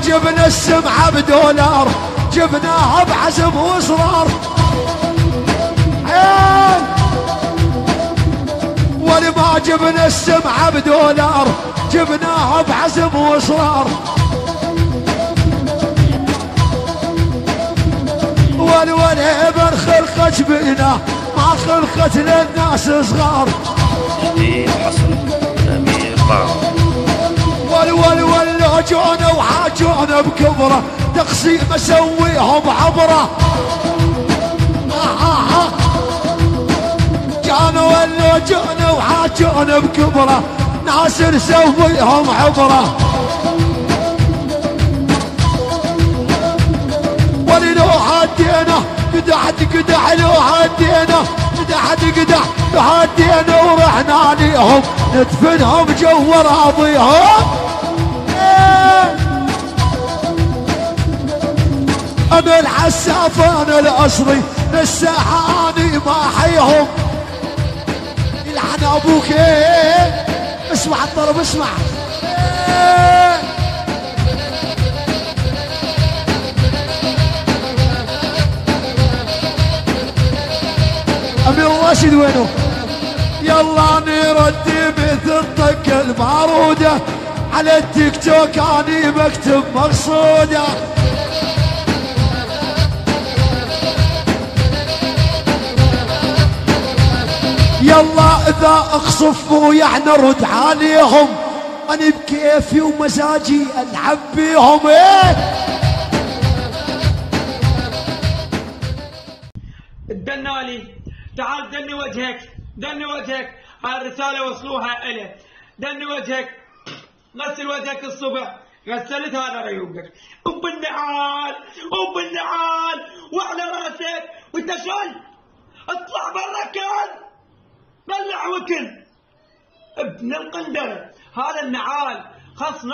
جبنا السمعة بدولار جبناها بعزم واصرار. عين ولما جبنا السمعة بدولار جبناها بعزم واصرار. والابن خلقت بينا ما خلقت للناس صغار. ولو جونا وحاجونا بكبره تقسيم اسويهم عبره. جونا وحاجونا بكبره ناس نسويهم عبره. ولو هدينا قدح لو هدينا قدح لو هدينا ورحنا ليهم ندفنهم جو راضيهم. انا العساف انا الاصلي للسحاني ما حيهم يلعن ابوك. اسمع الطرب اسمع. امير راشد وينه؟ يلا نردي مثل طق البارودة على التيك توك اني بكتب مقصودة. يلا اذا اخصفوا يعني نرد عليهم اني بكيفي ومزاجي العب بيهم. الدنالي تعال دني وجهك دني وجهك. هاي الرسالة وصلوها إلي. دني وجهك غسل وجهك الصبح غسلت هذا ريوقك وبالنعال وعلى راسك وانت شل اطلع برا كان طلع وكل ابن القندرة. هذا النعال خص نص